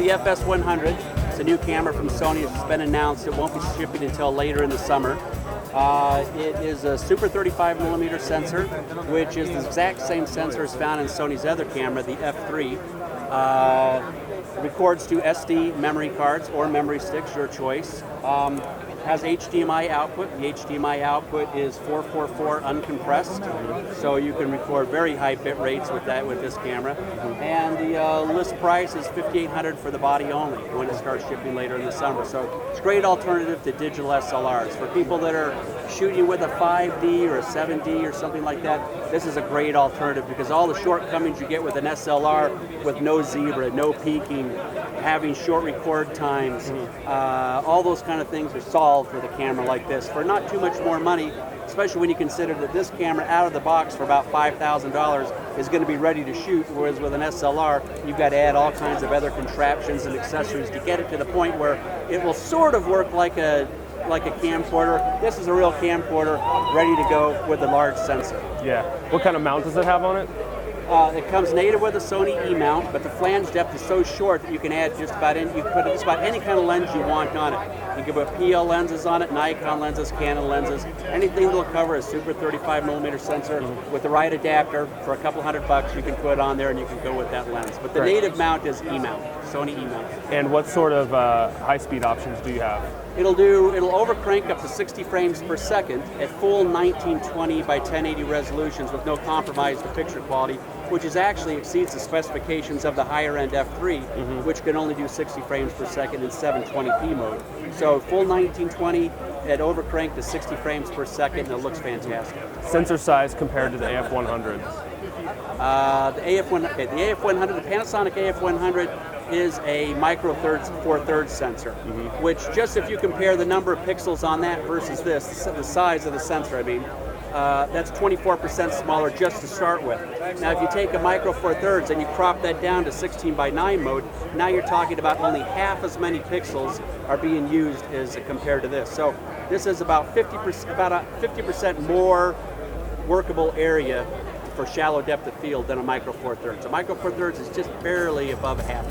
the FS100. It's a new camera from Sony. It's been announced. It won't be shipping until later in the summer. It is a super 35mm sensor, which is the exact same sensor as found in Sony's other camera, the F3. Records to SD memory cards or memory sticks, your choice. Has HDMI output. The HDMI output is 444 uncompressed, so you can record very high bit rates with this camera. And the list price is $5,800 for the body only when it starts shipping later in the summer. So it's a great alternative to digital SLRs. For people that are shooting with a 5D or a 7D or something like that, this is a great alternative because all the shortcomings you get with an SLR with no zebra, no peaking, having short record times, all those kind of things are solved with a camera like this for not too much more money, especially when you consider that this camera out of the box for about $5,000 is going to be ready to shoot, whereas with an SLR you've got to add all kinds of other contraptions and accessories to get it to the point where it will sort of work like a camcorder. This is a real camcorder ready to go with a large sensor. Yeah. What kind of mount does it have on it? It comes native with a Sony E mount, but the flange depth is so short that you can add just about any kind of lens you want on it. You can put PL lenses on it, Nikon lenses, Canon lenses, anything that'll cover a super 35mm sensor with the right adapter for a couple $100 you can put on there and you can go with that lens. But the native mount is E mount, Sony E mount. And what sort of high-speed options do you have? It'll overcrank up to 60 frames per second at full 1920 by 1080 resolutions with no compromise to picture quality, which actually exceeds the specifications of the higher end F3, which can only do 60 frames per second in 720p mode. So full 1920 at overcrank to 60 frames per second, and it looks fantastic. Sensor size compared to the AF100? The AF100, the Panasonic AF100 is a micro four thirds sensor, which just if you compare the number of pixels on that versus this, the size of the sensor, I mean, that's 24% smaller just to start with. Now if you take a micro four thirds and you crop that down to 16:9 mode, now you're talking about only half as many pixels are being used as compared to this. So this is about 50% more workable area for shallow depth of field than a micro four thirds. A micro four thirds is just barely above half.